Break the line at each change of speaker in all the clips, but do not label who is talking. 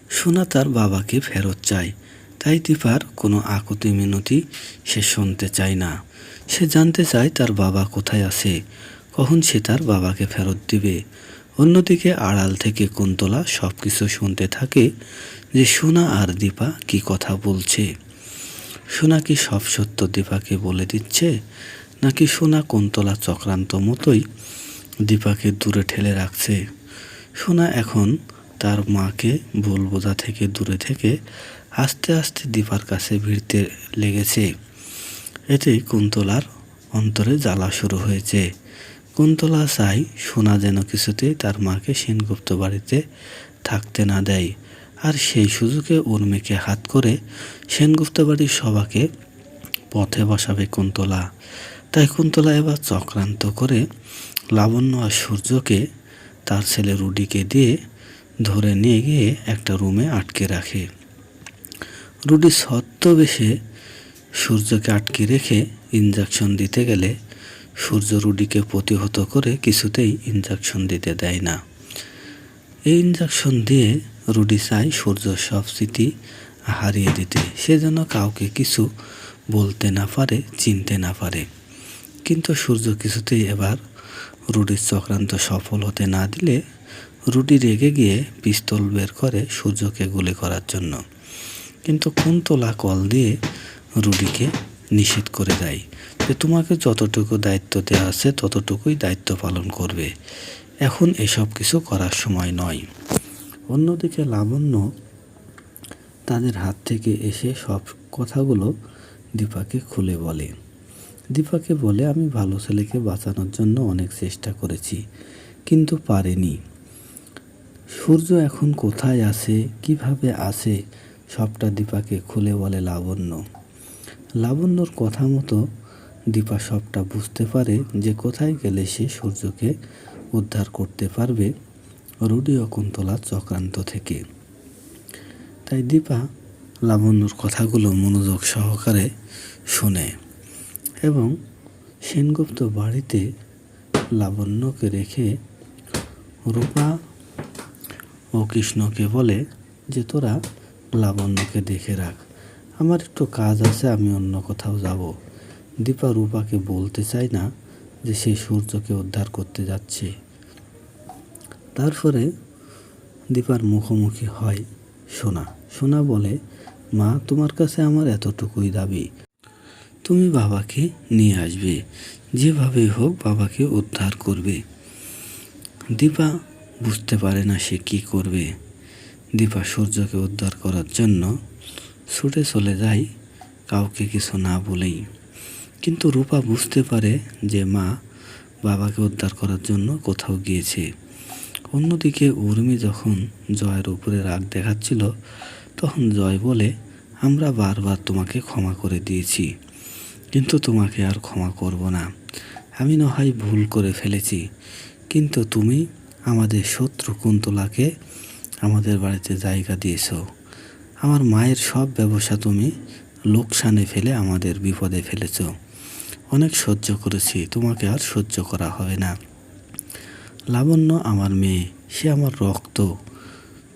সোনা তার বাবাকে ফেরত চায়, তাই দীপার কোনো আকুতি মিনতি সে শুনতে চায় না। সে জানতে চায় তার বাবা কোথায় আছে, কখন সে তার বাবাকে ফেরত দিবে। অন্যদিকে আড়াল থেকে কুন্তলা সব কিছু শুনতে থাকে যে সোনা আর দীপা কি কথা বলছে। সোনা কি সব সত্য দীপাকে বলে দিচ্ছে, নাকি সোনা কুন্তলা চক্রান্ত মতোই দীপাকে দূরে ঠেলে রাখছে। সোনা এখন তার মাকে ভুল বোঝা থেকে দূরে থেকে আস্তে আস্তে দীপার কাছে ভিড়তে লেগেছে। এতে কুন্তলার অন্তরে জ্বালা শুরু হয়েছে। কুন্তলা চায় সোনা যেন কিছুতেই তার মাকে সেনগুপ্ত বাড়িতে থাকতে না দেয়, আর সেই সুযোগে উর্মিকে হাত করে সেনগুপ্ত বাড়ির সবাকে পথে বসাবে কুন্তলা। তাই কুন্তলা এবার চক্রান্ত করে লাবণ্য আর সূর্যকে তার ছেলে রুডিকে দিয়ে ধরে নিয়ে গিয়ে একটা রুমে আটকে রাখে। রুডি ছদ্মবেশে সূর্যকে আটকে রেখে ইঞ্জেকশন দিতে গেলে সূর্য রুডিকে প্রতিহত করে কিছুতেই ইঞ্জেকশন দিতে দেয় না। এই ইঞ্জেকশন দিয়ে রুডি চায় সূর্য সব স্মৃতি হারিয়ে দিতে, সে যেন কাউকে কিছু বলতে না পারে, চিনতে না পারে। কিন্তু সূর্য কিছুতেই এবার রুডির চক্রান্ত সফল হতে না দিলে রুডি রেগে গিয়ে পিস্তল বের করে সূর্যকে গুলি করার জন্য। কিন্তু কুন্তলা কল দিয়ে রুডিকে নিষেধ করে দেয় যে তোমাকে যতটুকু দায়িত্ব দেওয়া আছে ততটুকুই দায়িত্ব পালন করবে, এখন এসব কিছু করার সময় নয়। অন্যদিকে লাবণ্য তাদের হাত থেকে এসে সব কথাগুলো দীপাকে খুলে বলে। দীপাকে বলে, আমি ভালো ছেলেকে বাঁচানোর জন্য অনেক চেষ্টা করেছি, কিন্তু পারিনি। সূর্য এখন কোথায় আছে, কিভাবে আছে, সবটা দীপাকে খুলে বলে লাবণ্য। লাবণ্যর কথা মতো দীপা সবটা বুঝতে পারে যে কোথায় গেলে সে সূর্যকে উদ্ধার করতে পারবে রুডি ও কুন্তলার চক্রান্ত থেকে। তাই দীপা লাবণ্যর কথাগুলো মনোযোগ সহকারে শোনে এবং সেনগুপ্ত বাড়িতে লাবণ্যকে রেখে রূপা ও কৃষ্ণকে বলে যে তোরা লাবণ্যকে দেখে রাখ, আমার একটু কাজ আছে, আমি অন্য কোথাও যাব। দীপা রূপাকে বলতে চায় না যে সে সূর্যকে উদ্ধার করতে যাচ্ছে। তারপরে দীপার মুখোমুখি হয় সোনা। সোনা বলে, মা তোমার কাছে আমার এতটুকুই দাবি, তুমি বাবাকে নিয়ে আসবে, যেভাবে হোক বাবাকে উদ্ধার করবে। দীপা বুঝতে পারে না সে কি করবে। দীপা সূর্যকে উদ্ধার করার জন্য ছুটে চলে যায় কাউকে কিছু না বলেই। কিন্তু রূপা বুঝতে পারে যে মা বাবাকে উদ্ধার করার জন্য কোথাও গিয়েছে। অন্যদিকে উর্মি যখন জয়ের উপরে রাগ দেখাচ্ছিল তখন জয় বলে, আমরা বারবার তোমাকে ক্ষমা করে দিয়েছি, কিন্তু তোমাকে আর ক্ষমা করব না। আমি না হয় ভুল করে ফেলেছি, কিন্তু তুমি আমাদের শত্রু কুন্তলাকে আমাদের বাড়িতে জায়গা দিয়েছ। আমার মায়ের সব ব্যবসা তুমি লোকসানে ফেলে আমাদের বিপদে ফেলেছ। অনেক সহ্য করেছি, তোমাকে আর সহ্য করা হবে না। লাবণ্য আমার মেয়ে, সে আমার রক্ত,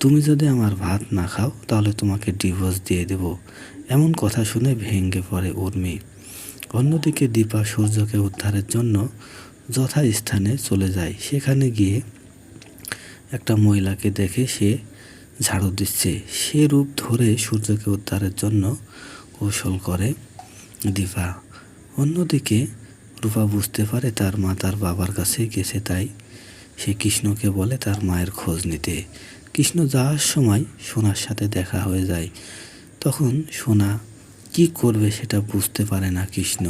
তুমি যদি আমার ভাত না খাও তাহলে তোমাকে ডিভোর্স দিয়ে দেব। এমন কথা শুনে ভেঙে পড়ে উর্মি। অন্যদিকে দীপা সূর্যকে উদ্ধারের জন্য যথাস্থানে চলে যায়। সেখানে গিয়ে একটা মহিলাকে দেখে সে ঝাড়ু দিচ্ছে। সে রূপ ধরে সূর্যকে উদ্ধারের জন্য কৌশল করে দীপা। অন্যদিকে রূপা বুঝতে পারে তার মা তার বাবার কাছে গেছে, তাই সে কৃষ্ণকে বলে তার মায়ের খোঁজ নিতে। কৃষ্ণ যাওয়ার সময় সোনার সাথে দেখা হয়ে যায়। তখন সোনা কি করবে সেটা বুঝতে পারে না কৃষ্ণ।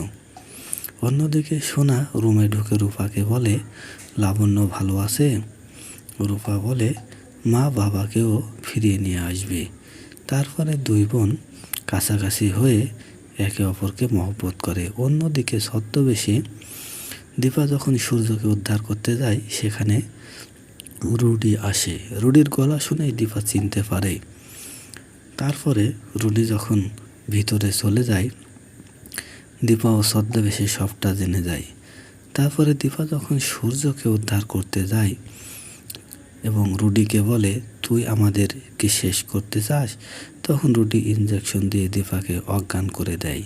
অন্যদিকে সোনা রুমে ঢুকে রূপাকে বলে, লাবণ্য ভালো আছে? রূপা বলে, মা বাবাকেও ফিরিয়ে নিয়ে আসবে। তারপরে দুই বোন কাছাকাছি হয়ে একে অপরকে মহব্বত করে। অন্যদিকে ছদ্মবেশে দীপা যখন সূর্যকে উদ্ধার করতে যায় সেখানে রুডি আসে। রুডির গলা শুনেই দীপা চিনতে পারে। তারপরে রুডি যখন ভিতরে চলে যায় দীপা ও ছদ্মবেশে সবটা জেনে যায়। তারপরে দীপা যখন সূর্যকে উদ্ধার করতে যায় এবং রুডিকে বলে, তুই আমাদেরকে শেষ করতে চাস? তখন রুডি ইঞ্জেকশন দিয়ে দীপাকে অজ্ঞান করে দেয়।